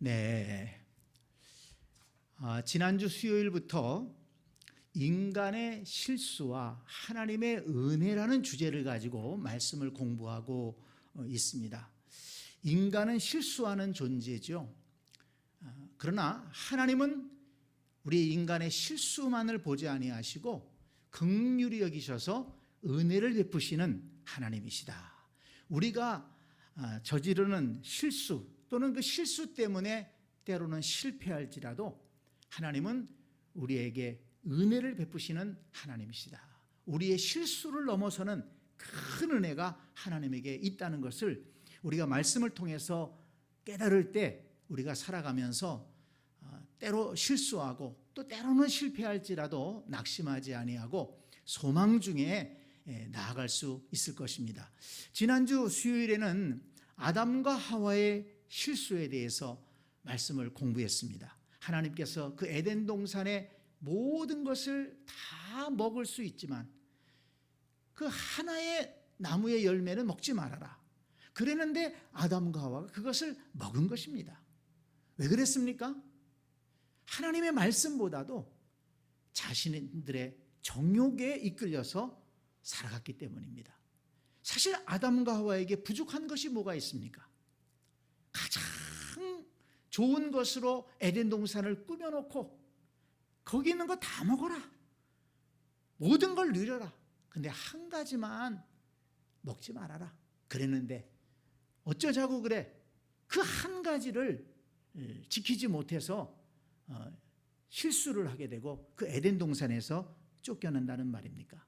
네. 지난주 수요일부터 인간의 실수와 하나님의 은혜라는 주제를 가지고 말씀을 공부하고 있습니다. 인간은 실수하는 존재죠. 그러나 하나님은 우리 인간의 실수만을 보지 아니하시고 긍휼히 여기셔서 은혜를 베푸시는 하나님이시다. 우리가 저지르는 실수 또는 그 실수 때문에 때로는 실패할지라도 하나님은 우리에게 은혜를 베푸시는 하나님이시다. 우리의 실수를 넘어서는 큰 은혜가 하나님에게 있다는 것을 우리가 말씀을 통해서 깨달을 때 우리가 살아가면서 때로 실수하고 또 때로는 실패할지라도 낙심하지 아니하고 소망 중에 나아갈 수 있을 것입니다. 지난주 수요일에는 아담과 하와의 실수에 대해서 말씀을 공부했습니다. 하나님께서 그 에덴 동산의 모든 것을 다 먹을 수 있지만 그 하나의 나무의 열매는 먹지 말아라. 그랬는데 아담과 하와가 그것을 먹은 것입니다. 왜 그랬습니까? 하나님의 말씀보다도 자신들의 정욕에 이끌려서 살아갔기 때문입니다. 사실 아담과 하와에게 부족한 것이 뭐가 있습니까? 가장 좋은 것으로 에덴 동산을 꾸며놓고 거기 있는 거 다 먹어라. 모든 걸 누려라. 근데 한 가지만 먹지 말아라. 그랬는데 어쩌자고 그래? 그 한 가지를 지키지 못해서 실수를 하게 되고 그 에덴 동산에서 쫓겨난다는 말입니까?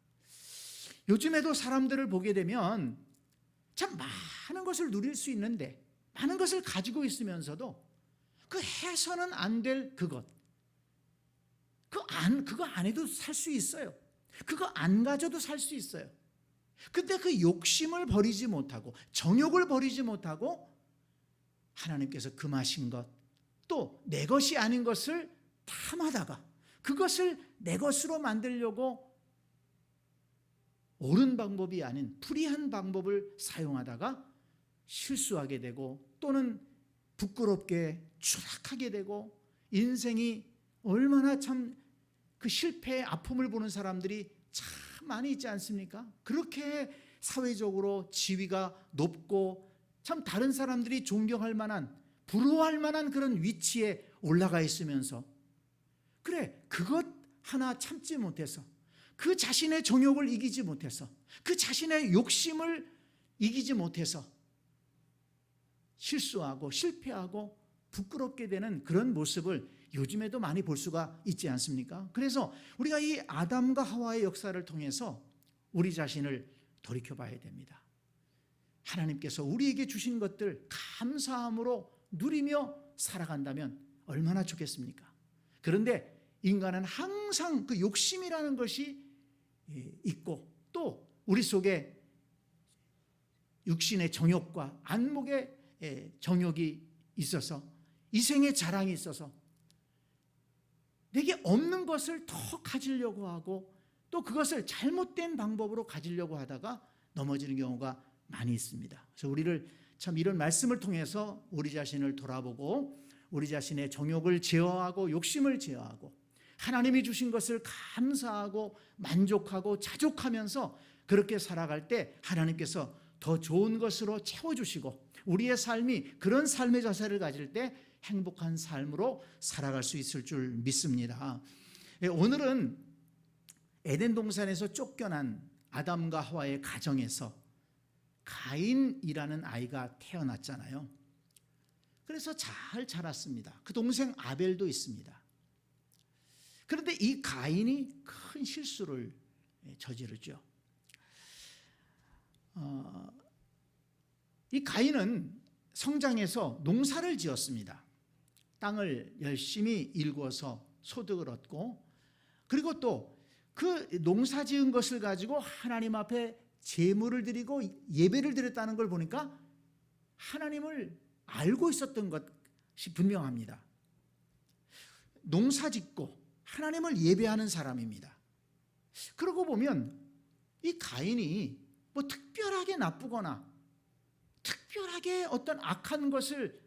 요즘에도 사람들을 보게 되면 참 많은 것을 누릴 수 있는데 많은 것을 가지고 있으면서도 그 해서는 안 될 그것, 그거 안 해도 살 수 있어요. 그거 안 가져도 살 수 있어요. 근데 그 욕심을 버리지 못하고 정욕을 버리지 못하고 하나님께서 금하신 것, 또 내 것이 아닌 것을 탐하다가 그것을 내 것으로 만들려고 옳은 방법이 아닌 불의한 방법을 사용하다가 실수하게 되고 또는 부끄럽게 추락하게 되고 인생이 얼마나 참 그 실패의 아픔을 보는 사람들이 참 많이 있지 않습니까? 그렇게 사회적으로 지위가 높고 참 다른 사람들이 존경할 만한 부러워할 만한 그런 위치에 올라가 있으면서 그래 그것 하나 참지 못해서 그 자신의 정욕을 이기지 못해서 그 자신의 욕심을 이기지 못해서 실수하고 실패하고 부끄럽게 되는 그런 모습을 요즘에도 많이 볼 수가 있지 않습니까? 그래서 우리가 이 아담과 하와의 역사를 통해서 우리 자신을 돌이켜봐야 됩니다. 하나님께서 우리에게 주신 것들 감사함으로 누리며 살아간다면 얼마나 좋겠습니까? 그런데 인간은 항상 그 욕심이라는 것이 있고 또 우리 속에 육신의 정욕과 안목의 정욕이 있어서 이생의 자랑이 있어서 내게 없는 것을 더 가지려고 하고 또 그것을 잘못된 방법으로 가지려고 하다가 넘어지는 경우가 많이 있습니다. 그래서 우리를 참 이런 말씀을 통해서 우리 자신을 돌아보고 우리 자신의 정욕을 제어하고 욕심을 제어하고 하나님이 주신 것을 감사하고 만족하고 자족하면서 그렇게 살아갈 때 하나님께서 더 좋은 것으로 채워주시고 우리의 삶이 그런 삶의 자세를 가질 때 행복한 삶으로 살아갈 수 있을 줄 믿습니다. 오늘은 에덴 동산에서 쫓겨난 아담과 하와의 가정에서 가인이라는 아이가 태어났잖아요. 그래서 잘 자랐습니다. 그 동생 아벨도 있습니다. 그런데 이 가인이 큰 실수를 저지르죠. 이 가인은 성장해서 농사를 지었습니다. 땅을 열심히 일구어서 소득을 얻고 그리고 또 그 농사 지은 것을 가지고 하나님 앞에 제물을 드리고 예배를 드렸다는 걸 보니까 하나님을 알고 있었던 것이 분명합니다. 농사 짓고 하나님을 예배하는 사람입니다. 그러고 보면 이 가인이 뭐 특별하게 나쁘거나 특별하게 어떤 악한 것을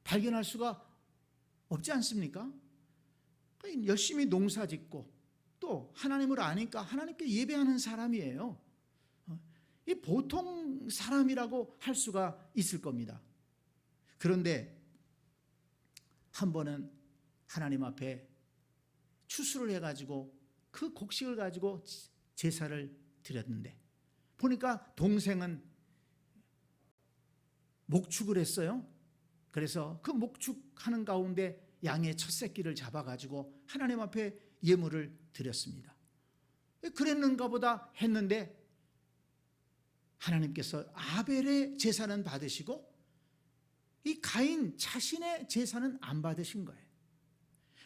발견할 수가 없지 않습니까? 열심히 농사 짓고 또 하나님을 아니까 하나님께 예배하는 사람이에요. 이 보통 사람이라고 할 수가 있을 겁니다. 그런데 한 번은 하나님 앞에 추수를 해가지고 그 곡식을 가지고 제사를 드렸는데 보니까 동생은 목축을 했어요. 그래서 그 목축하는 가운데 양의 첫 새끼를 잡아가지고 하나님 앞에 예물을 드렸습니다. 그랬는가 보다 했는데 하나님께서 아벨의 제사는 받으시고 이 가인 자신의 제사는 안 받으신 거예요.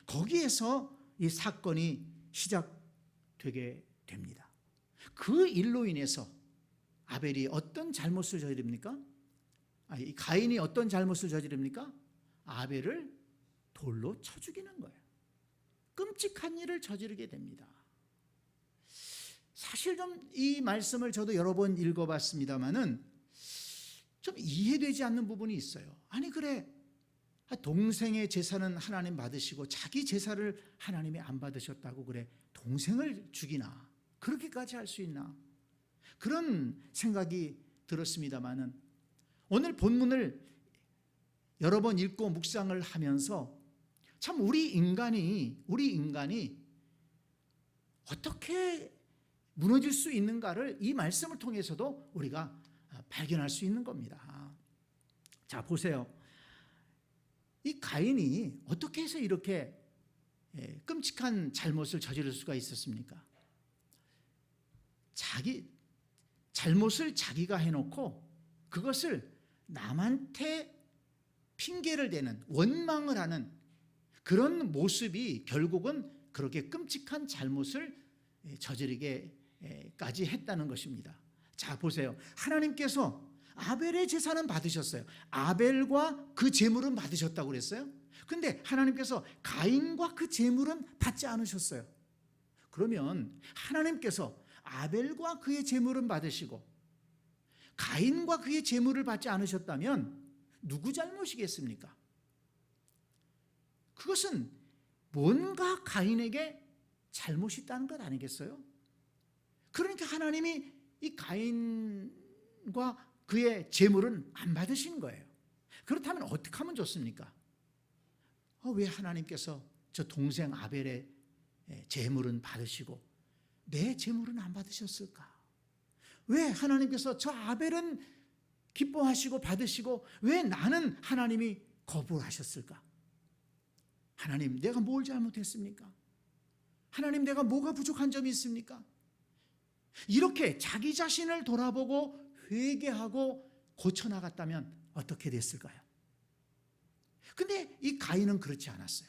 거기에서 이 사건이 시작되게 됩니다. 그 일로 인해서 아벨이 어떤 잘못을 저지릅니까? 이 가인이 어떤 잘못을 저지릅니까? 아벨을 돌로 쳐 죽이는 거예요. 끔찍한 일을 저지르게 됩니다. 사실 좀 이 말씀을 저도 여러 번 읽어봤습니다만은 좀 이해되지 않는 부분이 있어요. 아니 그래 동생의 제사는 하나님 받으시고 자기 제사를 하나님이 안 받으셨다고 그래 동생을 죽이나 그렇게까지 할 수 있나 그런 생각이 들었습니다만은 오늘 본문을 여러 번 읽고 묵상을 하면서 참 우리 인간이 어떻게 무너질 수 있는가를 이 말씀을 통해서도 우리가 발견할 수 있는 겁니다. 자 보세요. 이 가인이 어떻게 해서 이렇게 끔찍한 잘못을 저지를 수가 있었습니까? 자기 잘못을 자기가 해놓고 그것을 남한테 핑계를 대는 원망을 하는 그런 모습이 결국은 그렇게 끔찍한 잘못을 저지르게까지 했다는 것입니다. 자 보세요. 하나님께서 아벨의 제사는 받으셨어요. 아벨과 그 제물은 받으셨다고 그랬어요. 근데 하나님께서 가인과 그 제물은 받지 않으셨어요. 그러면 하나님께서 아벨과 그의 제물은 받으시고 가인과 그의 제물을 받지 않으셨다면 누구 잘못이겠습니까? 그것은 뭔가 가인에게 잘못이 있다는 것 아니겠어요? 그러니까 하나님이 이 가인과 그의 제물은 안 받으신 거예요. 그렇다면 어떻게 하면 좋습니까? 왜 하나님께서 저 동생 아벨의 제물은 받으시고 내 제물은 안 받으셨을까? 왜 하나님께서 저 아벨은 기뻐하시고 받으시고 왜 나는 하나님이 거부를 하셨을까? 하나님 내가 뭘 잘못했습니까? 하나님 내가 뭐가 부족한 점이 있습니까? 이렇게 자기 자신을 돌아보고 회개하고 고쳐나갔다면 어떻게 됐을까요? 근데 이 가인은 그렇지 않았어요.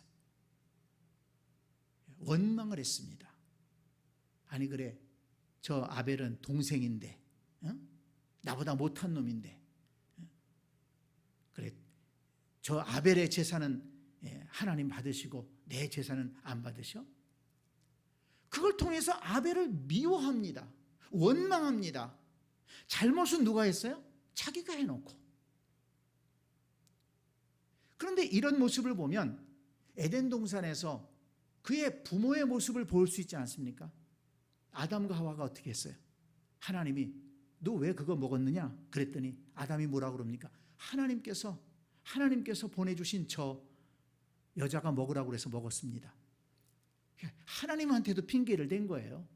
원망을 했습니다. 아니 그래 저 아벨은 동생인데 나보다 못한 놈인데 그래 저 아벨의 제사는 하나님 받으시고 내 제사는 안 받으셔? 그걸 통해서 아벨을 미워합니다. 원망합니다. 잘못은 누가 했어요? 자기가 해놓고. 그런데 이런 모습을 보면 에덴 동산에서 그의 부모의 모습을 볼 수 있지 않습니까? 아담과 하와가 어떻게 했어요? 하나님이 너 왜 그거 먹었느냐? 그랬더니 아담이 뭐라고 그럽니까? 하나님께서 보내주신 저 여자가 먹으라고 해서 먹었습니다. 하나님한테도 핑계를 댄 거예요.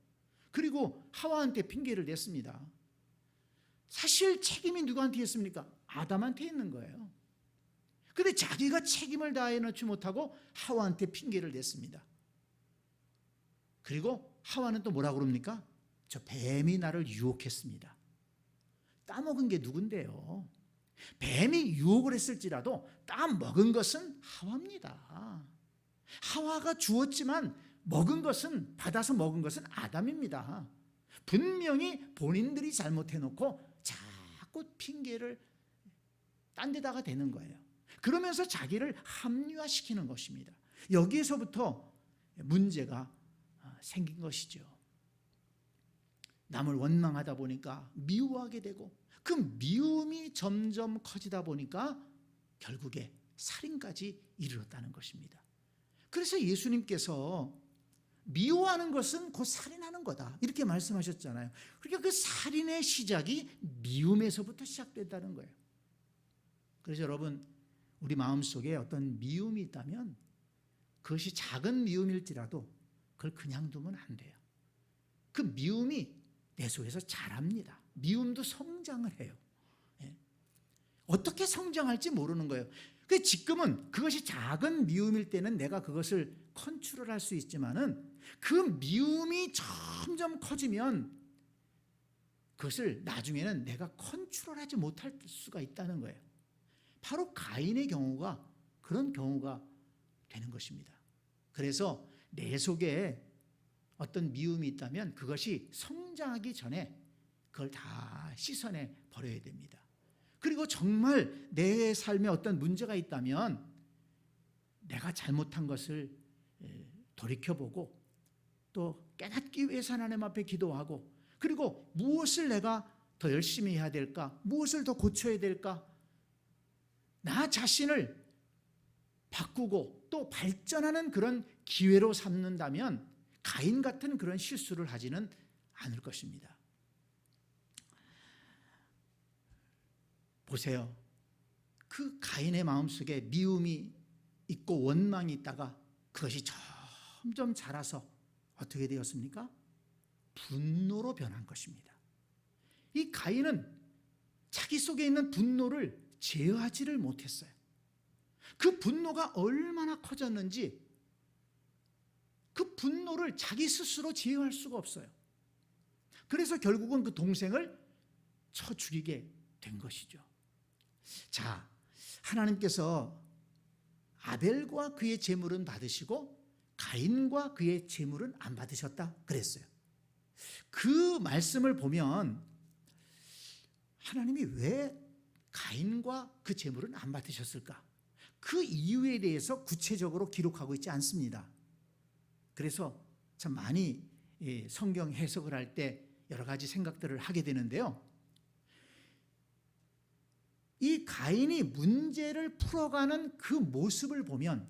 그리고 하와한테 핑계를 댔습니다. 사실 책임이 누구한테 있습니까? 아담한테 있는 거예요. 그런데 자기가 책임을 다해 놓지 못하고 하와한테 핑계를 댔습니다. 그리고 하와는 또 뭐라고 그럽니까? 저 뱀이 나를 유혹했습니다. 따먹은 게 누군데요? 뱀이 유혹을 했을지라도 따먹은 것은 하와입니다. 하와가 주었지만 받아서 먹은 것은 아담입니다. 분명히 본인들이 잘못해놓고 자꾸 핑계를 딴 데다가 대는 거예요. 그러면서 자기를 합리화시키는 것입니다. 여기에서부터 문제가 생긴 것이죠. 남을 원망하다 보니까 미워하게 되고 그 미움이 점점 커지다 보니까 결국에 살인까지 이르렀다는 것입니다. 그래서 예수님께서 미워하는 것은 곧 살인하는 거다 이렇게 말씀하셨잖아요. 그러니까 그 살인의 시작이 미움에서부터 시작된다는 거예요. 그래서 여러분, 우리 마음속에 어떤 미움이 있다면 그것이 작은 미움일지라도 그걸 그냥 두면 안 돼요. 그 미움이 내 속에서 자랍니다. 미움도 성장을 해요. 어떻게 성장할지 모르는 거예요. 지금은 그것이 작은 미움일 때는 내가 그것을 컨트롤할 수 있지만은 그 미움이 점점 커지면 그것을 나중에는 내가 컨트롤하지 못할 수가 있다는 거예요. 바로 가인의 경우가 그런 경우가 되는 것입니다. 그래서 내 속에 어떤 미움이 있다면 그것이 성장하기 전에 그걸 다 씻어내 버려야 됩니다. 그리고 정말 내 삶에 어떤 문제가 있다면 내가 잘못한 것을 돌이켜보고 또 깨닫기 위해서 하나님 앞에 기도하고, 그리고 무엇을 내가 더 열심히 해야 될까, 무엇을 더 고쳐야 될까, 나 자신을 바꾸고 또 발전하는 그런 기회로 삼는다면 가인 같은 그런 실수를 하지는 않을 것입니다. 보세요. 그 가인의 마음속에 미움이 있고 원망이 있다가 그것이 점점 자라서 어떻게 되었습니까? 분노로 변한 것입니다. 이 가인은 자기 속에 있는 분노를 제어하지를 못했어요. 그 분노가 얼마나 커졌는지 그 분노를 자기 스스로 제어할 수가 없어요. 그래서 결국은 그 동생을 쳐 죽이게 된 것이죠. 자, 하나님께서 아벨과 그의 제물은 받으시고 가인과 그의 제물은 안 받으셨다 그랬어요. 그 말씀을 보면 하나님이 왜 가인과 그 제물은 안 받으셨을까? 그 이유에 대해서 구체적으로 기록하고 있지 않습니다. 그래서 참 많이 성경 해석을 할 때 여러 가지 생각들을 하게 되는데요. 이 가인이 문제를 풀어가는 그 모습을 보면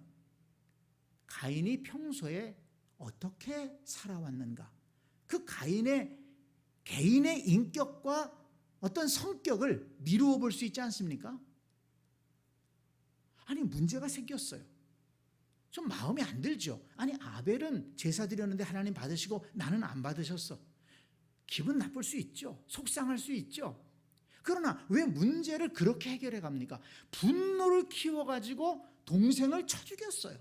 가인이 평소에 어떻게 살아왔는가, 그 가인의 개인의 인격과 어떤 성격을 미루어 볼 수 있지 않습니까? 아니, 문제가 생겼어요. 좀 마음에 안 들죠. 아니, 아벨은 제사 드렸는데 하나님 받으시고 나는 안 받으셨어. 기분 나쁠 수 있죠. 속상할 수 있죠. 그러나 왜 문제를 그렇게 해결해 갑니까? 분노를 키워가지고 동생을 쳐 죽였어요.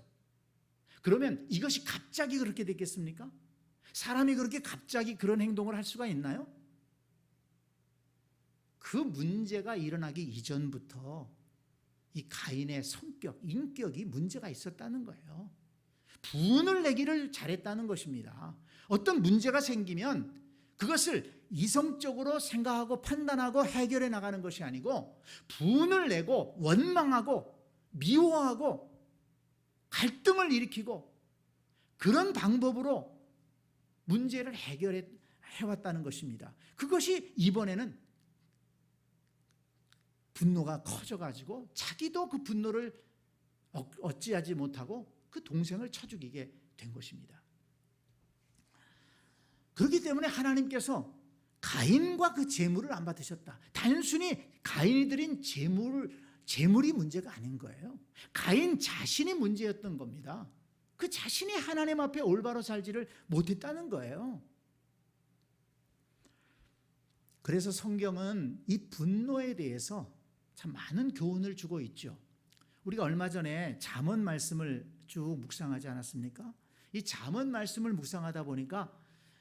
그러면 이것이 갑자기 그렇게 됐겠습니까? 사람이 그렇게 갑자기 그런 행동을 할 수가 있나요? 그 문제가 일어나기 이전부터 이 가인의 성격, 인격이 문제가 있었다는 거예요. 분을 내기를 잘했다는 것입니다. 어떤 문제가 생기면 그것을 이성적으로 생각하고 판단하고 해결해 나가는 것이 아니고 분을 내고 원망하고 미워하고 갈등을 일으키고 그런 방법으로 문제를 해결해 왔다는 것입니다. 그것이 이번에는 분노가 커져가지고 자기도 그 분노를 어찌하지 못하고 그 동생을 쳐 죽이게 된 것입니다. 그렇기 때문에 하나님께서 가인과 그 제물을 안 받으셨다. 단순히 가인이 드린 제물이 문제가 아닌 거예요. 가인 자신이 문제였던 겁니다. 그 자신이 하나님 앞에 올바로 살지를 못했다는 거예요. 그래서 성경은 이 분노에 대해서 참 많은 교훈을 주고 있죠. 우리가 얼마 전에 잠언 말씀을 쭉 묵상하지 않았습니까? 이 잠언 말씀을 묵상하다 보니까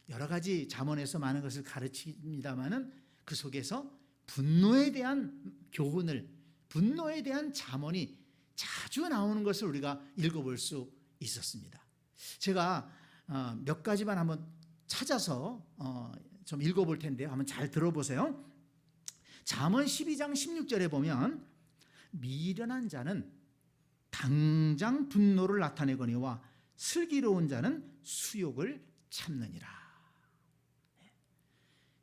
여러 가지 잠언에서 많은 것을 가르칩니다마는 그 속에서 분노에 대한 교훈을, 분노에 대한 잠언이 자주 나오는 것을 우리가 읽어볼 수 있었습니다. 제가 몇 가지만 한번 찾아서 좀 읽어볼 텐데요. 한번 잘 들어보세요. 잠언 12장 16절에 보면 미련한 자는 당장 분노를 나타내거니와 슬기로운 자는 수욕을 참느니라.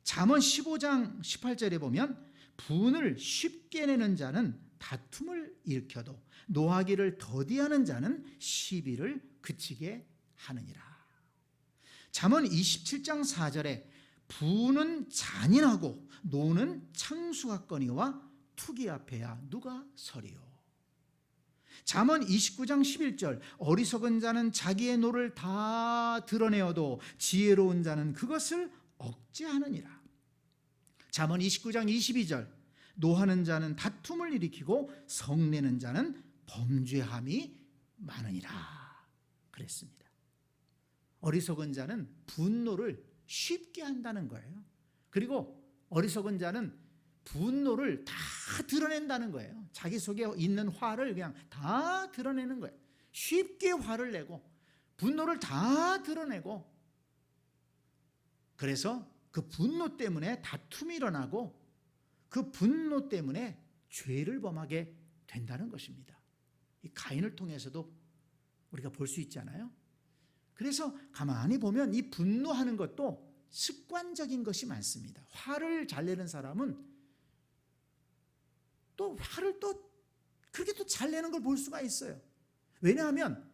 잠언 15장 18절에 보면 분을 쉽게 내는 자는 다툼을 일으켜도 노하기를 더디하는 자는 시비를 그치게 하느니라. 잠언 27장 4절에 분은 잔인하고 노는 창수하거니와 투기 앞에야 누가 서리요. 잠언 29장 11절 어리석은 자는 자기의 노를 다 드러내어도 지혜로운 자는 그것을 억제하느니라. 잠언 29장 22절 노하는 자는 다툼을 일으키고 성내는 자는 범죄함이 많으니라 그랬습니다. 어리석은 자는 분노를 쉽게 한다는 거예요. 그리고 어리석은 자는 분노를 다 드러낸다는 거예요. 자기 속에 있는 화를 그냥 다 드러내는 거예요. 쉽게 화를 내고 분노를 다 드러내고, 그래서 그 분노 때문에 다툼이 일어나고 그 분노 때문에 죄를 범하게 된다는 것입니다. 이 가인을 통해서도 우리가 볼 수 있잖아요. 그래서 가만히 보면 이 분노하는 것도 습관적인 것이 많습니다. 화를 잘 내는 사람은 또 화를 또 그렇게 또 잘 내는 걸 볼 수가 있어요. 왜냐하면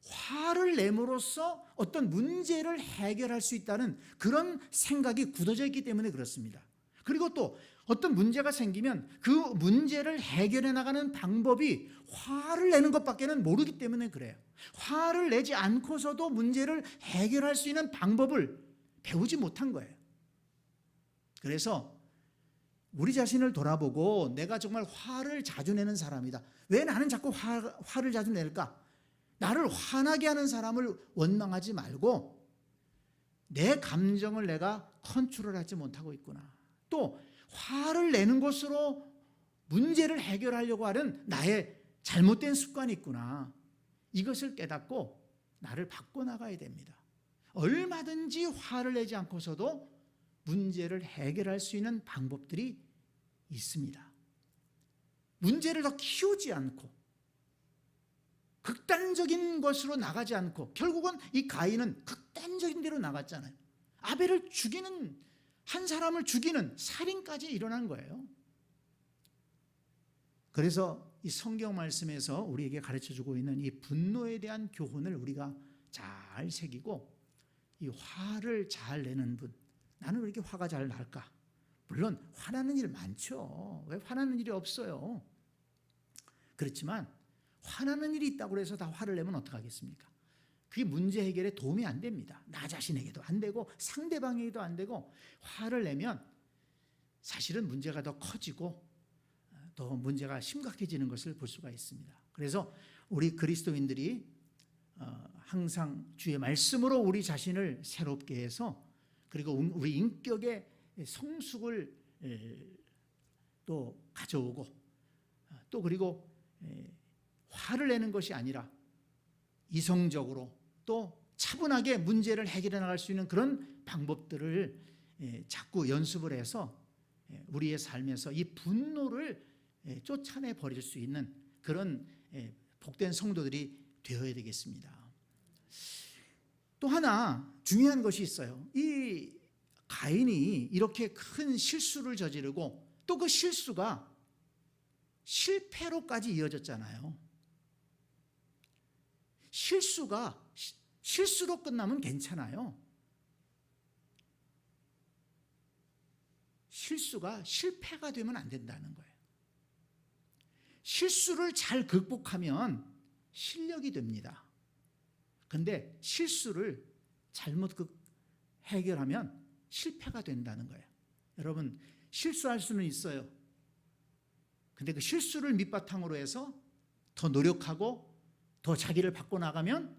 화를 내므로써 어떤 문제를 해결할 수 있다는 그런 생각이 굳어져 있기 때문에 그렇습니다. 그리고 또 어떤 문제가 생기면 그 문제를 해결해 나가는 방법이 화를 내는 것밖에는 모르기 때문에 그래요. 화를 내지 않고서도 문제를 해결할 수 있는 방법을 배우지 못한 거예요. 그래서 우리 자신을 돌아보고 내가 정말 화를 자주 내는 사람이다. 왜 나는 자꾸 화를 자주 낼까? 나를 화나게 하는 사람을 원망하지 말고 내 감정을 내가 컨트롤하지 못하고 있구나. 또 화를 내는 것으로 문제를 해결하려고 하는 나의 잘못된 습관이 있구나. 이것을 깨닫고 나를 바꿔나가야 됩니다. 얼마든지 화를 내지 않고서도 문제를 해결할 수 있는 방법들이 있습니다. 문제를 더 키우지 않고 극단적인 것으로 나가지 않고, 결국은 이 가인은 극단적인 데로 나갔잖아요. 아벨을 죽이는, 한 사람을 죽이는 살인까지 일어난 거예요. 그래서 이 성경 말씀에서 우리에게 가르쳐주고 있는 이 분노에 대한 교훈을 우리가 잘 새기고, 이 화를 잘 내는 분, 나는 왜 이렇게 화가 잘 날까? 물론 화나는 일 많죠. 왜 화나는 일이 없어요? 그렇지만 화나는 일이 있다고 해서 다 화를 내면 어떡하겠습니까? 그게 문제 해결에 도움이 안 됩니다. 나 자신에게도 안 되고 상대방에게도 안 되고, 화를 내면 사실은 문제가 더 커지고 더 문제가 심각해지는 것을 볼 수가 있습니다. 그래서 우리 그리스도인들이 항상 주의 말씀으로 우리 자신을 새롭게 해서, 그리고 우리 인격의 성숙을 또 가져오고, 또 그리고 화를 내는 것이 아니라 이성적으로 또 차분하게 문제를 해결해 나갈 수 있는 그런 방법들을 자꾸 연습을 해서 우리의 삶에서 이 분노를 쫓아내 버릴 수 있는 그런 복된 성도들이 되어야 되겠습니다. 또 하나 중요한 것이 있어요. 이 가인이 이렇게 큰 실수를 저지르고 또 그 실수가 실패로까지 이어졌잖아요. 실수가 실수로 끝나면 괜찮아요. 실수가 실패가 되면 안 된다는 거예요. 실수를 잘 극복하면 실력이 됩니다. 그런데 실수를 잘못 해결하면 실패가 된다는 거예요. 여러분, 실수할 수는 있어요. 근데 그 실수를 밑바탕으로 해서 더 노력하고 더 자기를 바꿔나가면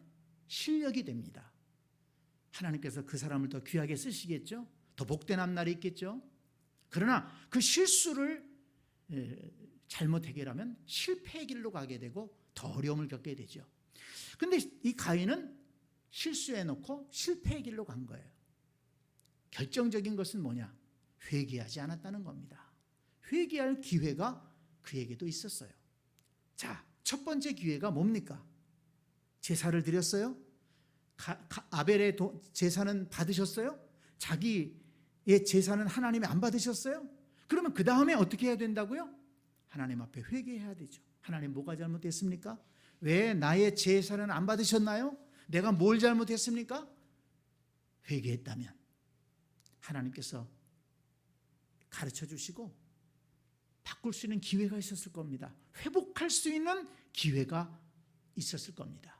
실력이 됩니다. 하나님께서 그 사람을 더 귀하게 쓰시겠죠? 더 복된 앞날이 있겠죠? 그러나 그 실수를 잘못 해결하면 실패의 길로 가게 되고 더 어려움을 겪게 되죠. 근데 이 가인은 실수해놓고 실패의 길로 간 거예요. 결정적인 것은 뭐냐? 회개하지 않았다는 겁니다. 회개할 기회가 그에게도 있었어요. 자, 첫 번째 기회가 뭡니까? 제사를 드렸어요? 아벨의 제사는 받으셨어요? 자기의 제사는 하나님이 안 받으셨어요? 그러면 그 다음에 어떻게 해야 된다고요? 하나님 앞에 회개해야 되죠. 하나님 뭐가 잘못됐습니까? 왜 나의 제사는 안 받으셨나요? 내가 뭘 잘못했습니까? 회개했다면 하나님께서 가르쳐 주시고 바꿀 수 있는 기회가 있었을 겁니다. 회복할 수 있는 기회가 있었을 겁니다.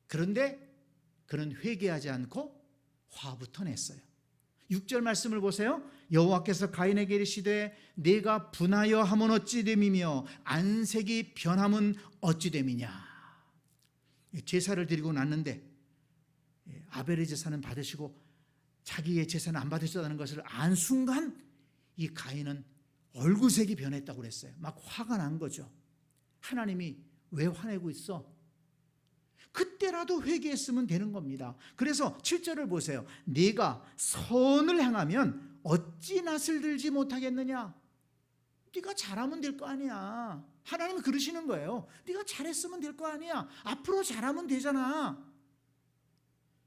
그런데 그는 회개하지 않고 화부터 냈어요. 6절 말씀을 보세요. 여호와께서 가인에게 이르시되 네가 분하여 함은 어찌 됨이며 안색이 변함은 어찌 됨이냐. 제사를 드리고 났는데 아벨의 제사는 받으시고 자기의 제사는 안 받으셨다는 것을 안 순간 이 가인은 얼굴색이 변했다고 그랬어요. 막 화가 난 거죠. 하나님이 왜 화내고 있어? 그때라도 회개했으면 되는 겁니다. 그래서 7절을 보세요. 네가 선을 행하면 어찌 낯을 들지 못하겠느냐? 네가 잘하면 될 거 아니야. 하나님이 그러시는 거예요. 네가 잘했으면 될 거 아니야. 앞으로 잘하면 되잖아.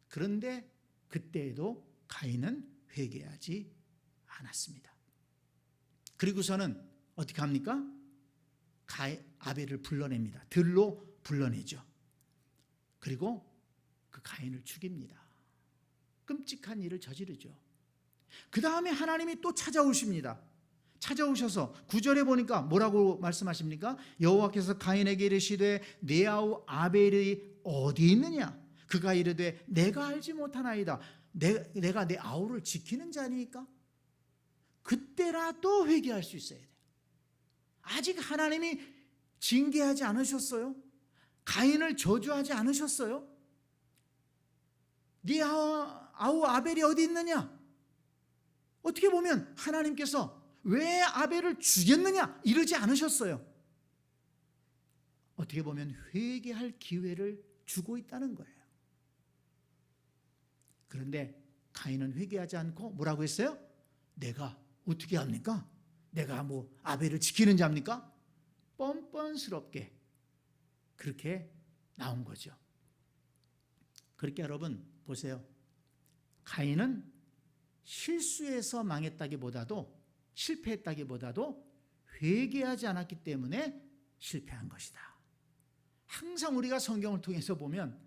그런데 그때에도 가인은 회개하지 않았습니다. 그리고서는 어떻게 합니까? 아벨을 불러냅니다. 들로 불러내죠. 그리고 그 가인을 죽입니다. 끔찍한 일을 저지르죠. 그 다음에 하나님이 또 찾아오십니다. 찾아오셔서 9절에 보니까 뭐라고 말씀하십니까? 여호와께서 가인에게 이르시되 내 아우 아벨이 어디 있느냐? 그가 이르되 내가 알지 못하나이다. 내가 내 아우를 지키는 자니까? 그때라도 회개할 수 있어야 돼요. 아직 하나님이 징계하지 않으셨어요? 가인을 저주하지 않으셨어요? 네 아우 아벨이 어디 있느냐? 어떻게 보면 하나님께서 왜 아벨을 죽였느냐 이러지 않으셨어요. 어떻게 보면 회개할 기회를 주고 있다는 거예요. 그런데 가인은 회개하지 않고 뭐라고 했어요? 내가 어떻게 합니까? 내가 뭐 아벨을 지키는 자입니까? 뻔뻔스럽게 그렇게 나온 거죠. 그렇게 여러분 보세요. 가인은 실수해서 망했다기보다도 실패했다기보다도 회개하지 않았기 때문에 실패한 것이다. 항상 우리가 성경을 통해서 보면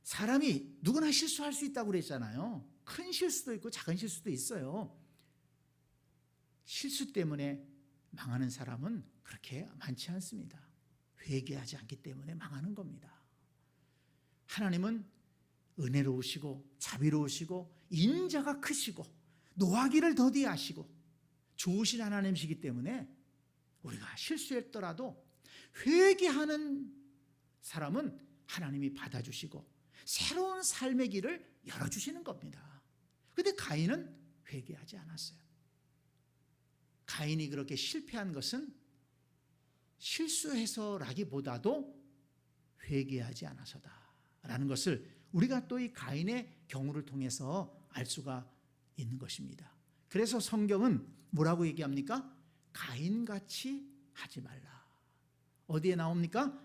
사람이 누구나 실수할 수 있다고 그랬잖아요. 큰 실수도 있고 작은 실수도 있어요. 실수 때문에 망하는 사람은 그렇게 많지 않습니다. 회개하지 않기 때문에 망하는 겁니다. 하나님은 은혜로우시고 자비로우시고 인자가 크시고 노하기를 더디하시고 좋으신 하나님이시기 때문에 우리가 실수했더라도 회개하는 사람은 하나님이 받아주시고 새로운 삶의 길을 열어주시는 겁니다. 그런데 가인은 회개하지 않았어요. 가인이 그렇게 실패한 것은 실수해서라기보다도 회개하지 않아서다라는 것을 우리가 또 이 가인의 경우를 통해서 알 수가 있는 것입니다. 그래서 성경은 뭐라고 얘기합니까? 가인같이 하지 말라. 어디에 나옵니까?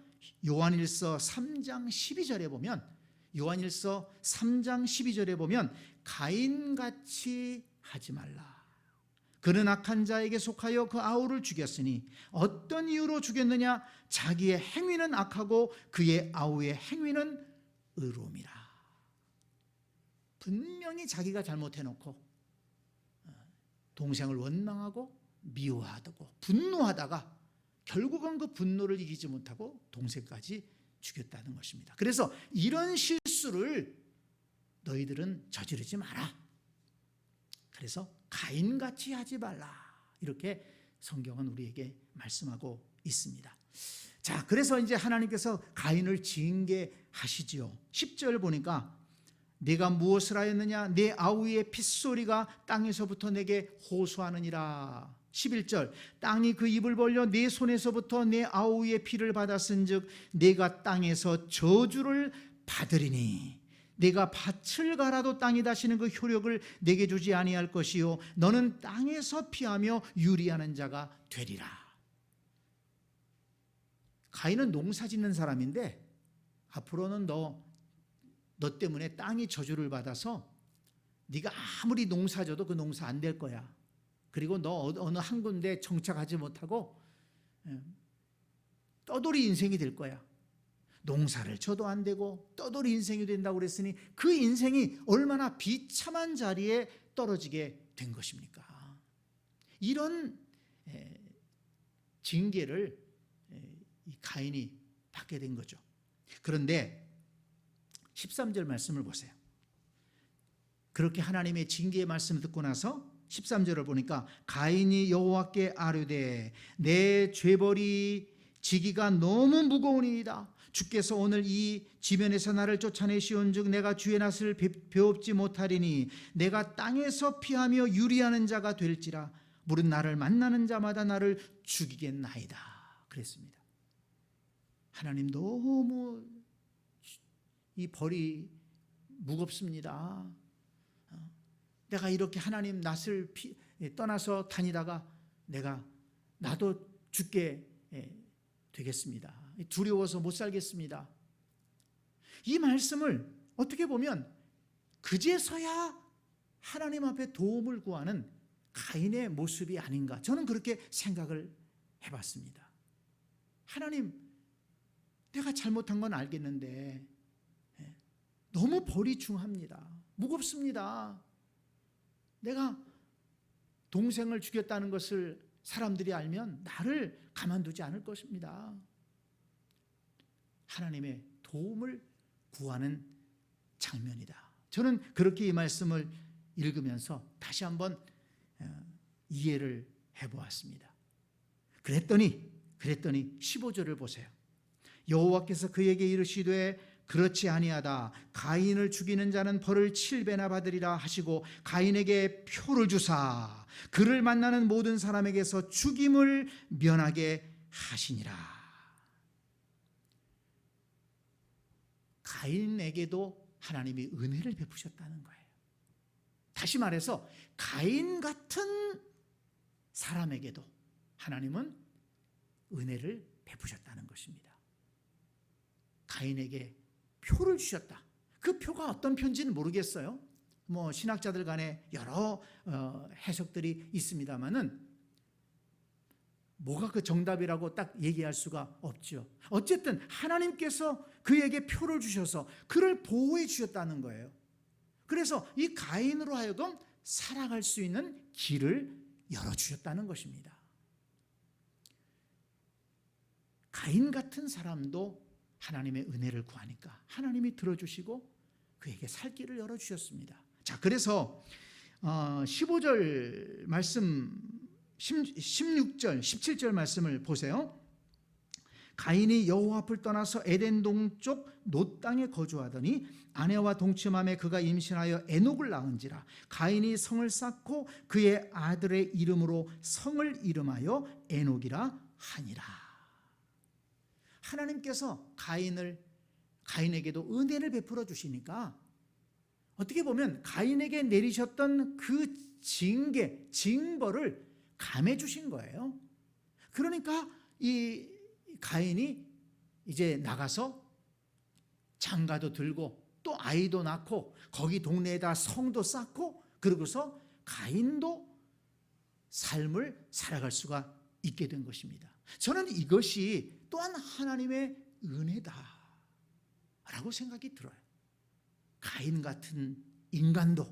요한일서 3장 12절에 보면 요한일서 3장 12절에 보면 가인같이 하지 말라. 그는 악한 자에게 속하여 그 아우를 죽였으니 어떤 이유로 죽였느냐? 자기의 행위는 악하고 그의 아우의 행위는 의로움이라. 분명히 자기가 잘못해놓고 동생을 원망하고 미워하고 분노하다가 결국은 그 분노를 이기지 못하고 동생까지 죽였다는 것입니다. 그래서 이런 실수를 너희들은 저지르지 마라. 그래서 가인같이 하지 말라. 이렇게 성경은 우리에게 말씀하고 있습니다. 자, 그래서 이제 하나님께서 가인을 징계하시지요. 10절 보니까 네가 무엇을 하였느냐? 내 아우의 핏소리가 땅에서부터 내게 호소하느니라. 11절 땅이 그 입을 벌려 내 손에서부터 내 아우의 피를 받았은즉 내가 땅에서 저주를 받으리니 내가 밭을 갈아도 땅이 다시는 그 효력을 내게 주지 아니할 것이요 너는 땅에서 피하며 유리하는 자가 되리라. 가인은 농사 짓는 사람인데 앞으로는 너 때문에 땅이 저주를 받아서 네가 아무리 농사 져도 그 농사 안 될 거야. 그리고 너 어느 한 군데 정착하지 못하고 떠돌이 인생이 될 거야. 농사를 쳐도 안 되고 떠돌이 인생이 된다고 그랬으니 그 인생이 얼마나 비참한 자리에 떨어지게 된 것입니까? 이런 징계를 이 가인이 받게 된 거죠. 그런데 13절 말씀을 보세요. 그렇게 하나님의 징계의 말씀을 듣고 나서 13절을 보니까 가인이 여호와께 아뢰되 내 죄벌이 지기가 너무 무거우니이다. 주께서 오늘 이 지면에서 나를 쫓아내시온즉 내가 주의 낯을 배웁지 못하리니 내가 땅에서 피하며 유리하는 자가 될지라 물은 나를 만나는 자마다 나를 죽이겠나이다. 그랬습니다. 하나님 너무 이 벌이 무겁습니다. 내가 이렇게 하나님 낯을 떠나서 다니다가 나도 죽게 되겠습니다. 두려워서 못 살겠습니다. 이 말씀을 어떻게 보면 그제서야 하나님 앞에 도움을 구하는 가인의 모습이 아닌가, 저는 그렇게 생각을 해봤습니다. 하나님, 내가 잘못한 건 알겠는데 너무 벌이 중합니다. 무겁습니다. 내가 동생을 죽였다는 것을 사람들이 알면 나를 가만두지 않을 것입니다. 하나님의 도움을 구하는 장면이다. 저는 그렇게 이 말씀을 읽으면서 다시 한번 이해를 해보았습니다. 그랬더니 15절을 보세요. 여호와께서 그에게 이르시되 그렇지 아니하다. 가인을 죽이는 자는 벌을 7배나 받으리라 하시고 가인에게 표를 주사 그를 만나는 모든 사람에게서 죽임을 면하게 하시니라. 가인에게도 하나님이 은혜를 베푸셨다는 거예요. 다시 말해서 가인 같은 사람에게도 하나님은 은혜를 베푸셨다는 것입니다. 가인에게 표를 주셨다. 그 표가 어떤 표인지는 모르겠어요. 신학자들 간에 여러 해석들이 있습니다만은 뭐가 그 정답이라고 딱 얘기할 수가 없죠. 어쨌든 하나님께서 그에게 표를 주셔서 그를 보호해 주셨다는 거예요. 그래서 이 가인으로 하여금 살아갈 수 있는 길을 열어주셨다는 것입니다. 가인 같은 사람도 하나님의 은혜를 구하니까 하나님이 들어주시고 그에게 살 길을 열어주셨습니다. 자, 그래서 15절 말씀, 16절, 17절 말씀을 보세요. 가인이 여호와 앞을 떠나서 에덴 동쪽 놋 땅에 거주하더니 아내와 동침함에 그가 임신하여 에녹을 낳은지라. 가인이 성을 쌓고 그의 아들의 이름으로 성을 이름하여 에녹이라 하니라. 하나님께서 가인에게도 은혜를 베풀어 주시니까 어떻게 보면 가인에게 내리셨던 그 징벌을 감해 주신 거예요. 그러니까 이 가인이 이제 나가서 장가도 들고 또 아이도 낳고 거기 동네에다 성도 쌓고 그러고서 가인도 삶을 살아갈 수가 있게 된 것입니다. 저는 이것이 또한 하나님의 은혜다라고 생각이 들어요. 가인 같은 인간도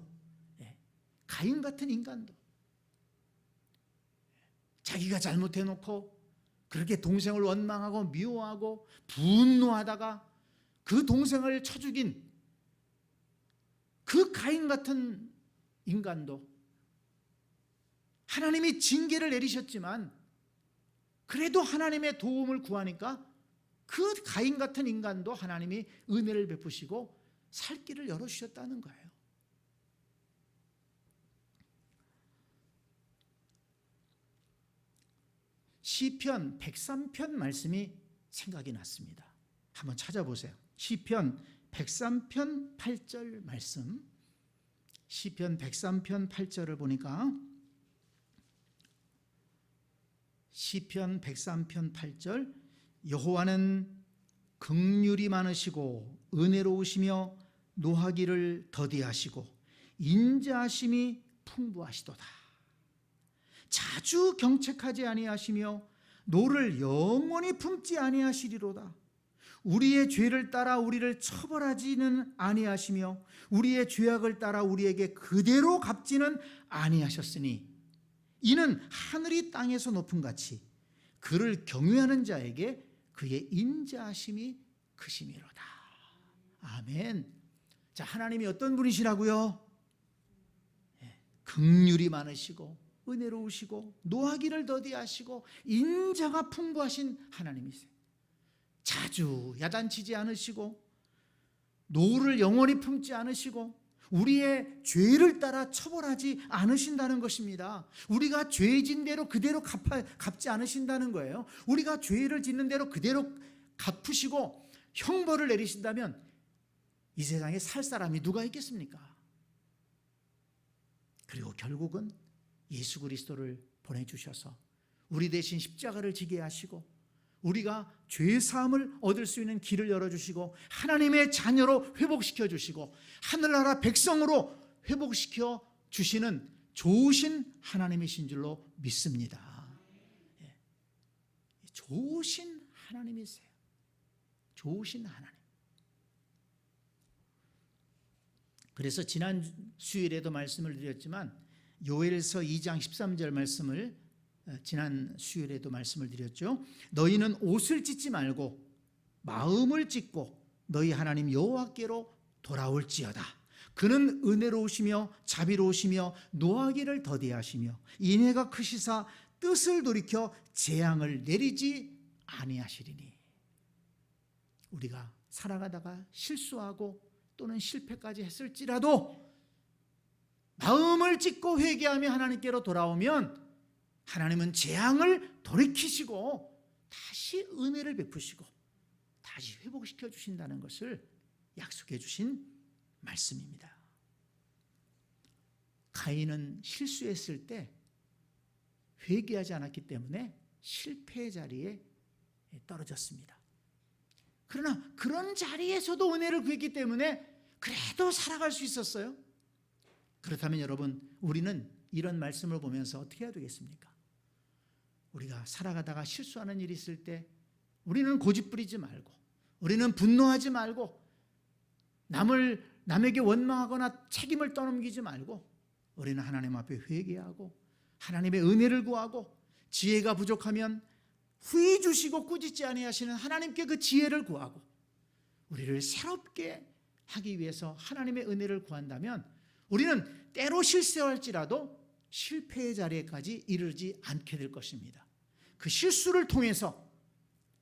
자기가 잘못해놓고 그렇게 동생을 원망하고 미워하고 분노하다가 그 동생을 쳐 죽인 그 가인 같은 인간도 하나님이 징계를 내리셨지만 그래도 하나님의 도움을 구하니까 그 가인 같은 인간도 하나님이 은혜를 베푸시고 살 길을 열어주셨다는 거예요. 시편 103편 말씀이 생각이 났습니다. 한번 찾아보세요. 시편 103편 8절 말씀. 시편 103편 8절을 보니까 시편 103편 8절 여호와는 긍휼이 많으시고 은혜로우시며 노하기를 더디하시고 인자하심이 풍부하시도다. 자주 경책하지 아니하시며 노를 영원히 품지 아니하시리로다. 우리의 죄를 따라 우리를 처벌하지는 아니하시며 우리의 죄악을 따라 우리에게 그대로 갚지는 아니하셨으니 이는 하늘이 땅에서 높음 같이 그를 경외하는 자에게 그의 인자하심이 크심이로다. 아멘. 자, 하나님이 어떤 분이시라고요? 긍휼이 많으시고 은혜로우시고 노하기를 더디하시고 인자가 풍부하신 하나님이세요. 자주 야단치지 않으시고 노를 영원히 품지 않으시고 우리의 죄를 따라 처벌하지 않으신다는 것입니다. 우리가 죄진 대로 그대로 갚지 않으신다는 거예요. 우리가 죄를 짓는 대로 그대로 갚으시고 형벌을 내리신다면 이 세상에 살 사람이 누가 있겠습니까? 그리고 결국은 예수 그리스도를 보내주셔서 우리 대신 십자가를 지게 하시고 우리가 죄사함을 얻을 수 있는 길을 열어주시고 하나님의 자녀로 회복시켜 주시고 하늘나라 백성으로 회복시켜 주시는 좋으신 하나님이신 줄로 믿습니다. 좋으신 하나님이세요. 좋으신 하나님. 그래서 지난 수요일에도 말씀을 드렸지만 요엘서 2장 13절 말씀을 지난 수요일에도 말씀을 드렸죠. 너희는 옷을 찢지 말고 마음을 찢고 너희 하나님 여호와께로 돌아올지어다. 그는 은혜로우시며 자비로우시며 노하기를 더디하시며 인애가 크시사 뜻을 돌이켜 재앙을 내리지 아니하시리니. 우리가 살아가다가 실수하고 또는 실패까지 했을지라도 마음을 찢고 회개하며 하나님께로 돌아오면 하나님은 재앙을 돌이키시고 다시 은혜를 베푸시고 다시 회복시켜 주신다는 것을 약속해 주신 말씀입니다. 가인은 실수했을 때 회개하지 않았기 때문에 실패의 자리에 떨어졌습니다. 그러나 그런 자리에서도 은혜를 구했기 때문에 그래도 살아갈 수 있었어요. 그렇다면 여러분, 우리는 이런 말씀을 보면서 어떻게 해야 되겠습니까? 우리가 살아가다가 실수하는 일이 있을 때 우리는 고집부리지 말고, 우리는 분노하지 말고, 남에게 원망하거나 책임을 떠넘기지 말고, 우리는 하나님 앞에 회개하고 하나님의 은혜를 구하고, 지혜가 부족하면 후히 주시고 꾸짖지 아니하시는 하나님께 그 지혜를 구하고, 우리를 새롭게 하기 위해서 하나님의 은혜를 구한다면 우리는 때로 실수할지라도 실패의 자리에까지 이르지 않게 될 것입니다. 그 실수를 통해서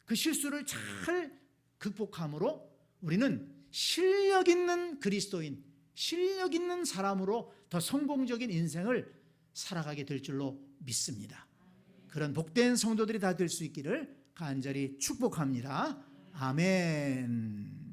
그 실수를 잘 극복함으로 우리는 실력 있는 그리스도인, 실력 있는 사람으로 더 성공적인 인생을 살아가게 될 줄로 믿습니다. 그런 복된 성도들이 다 될 수 있기를 간절히 축복합니다. 아멘.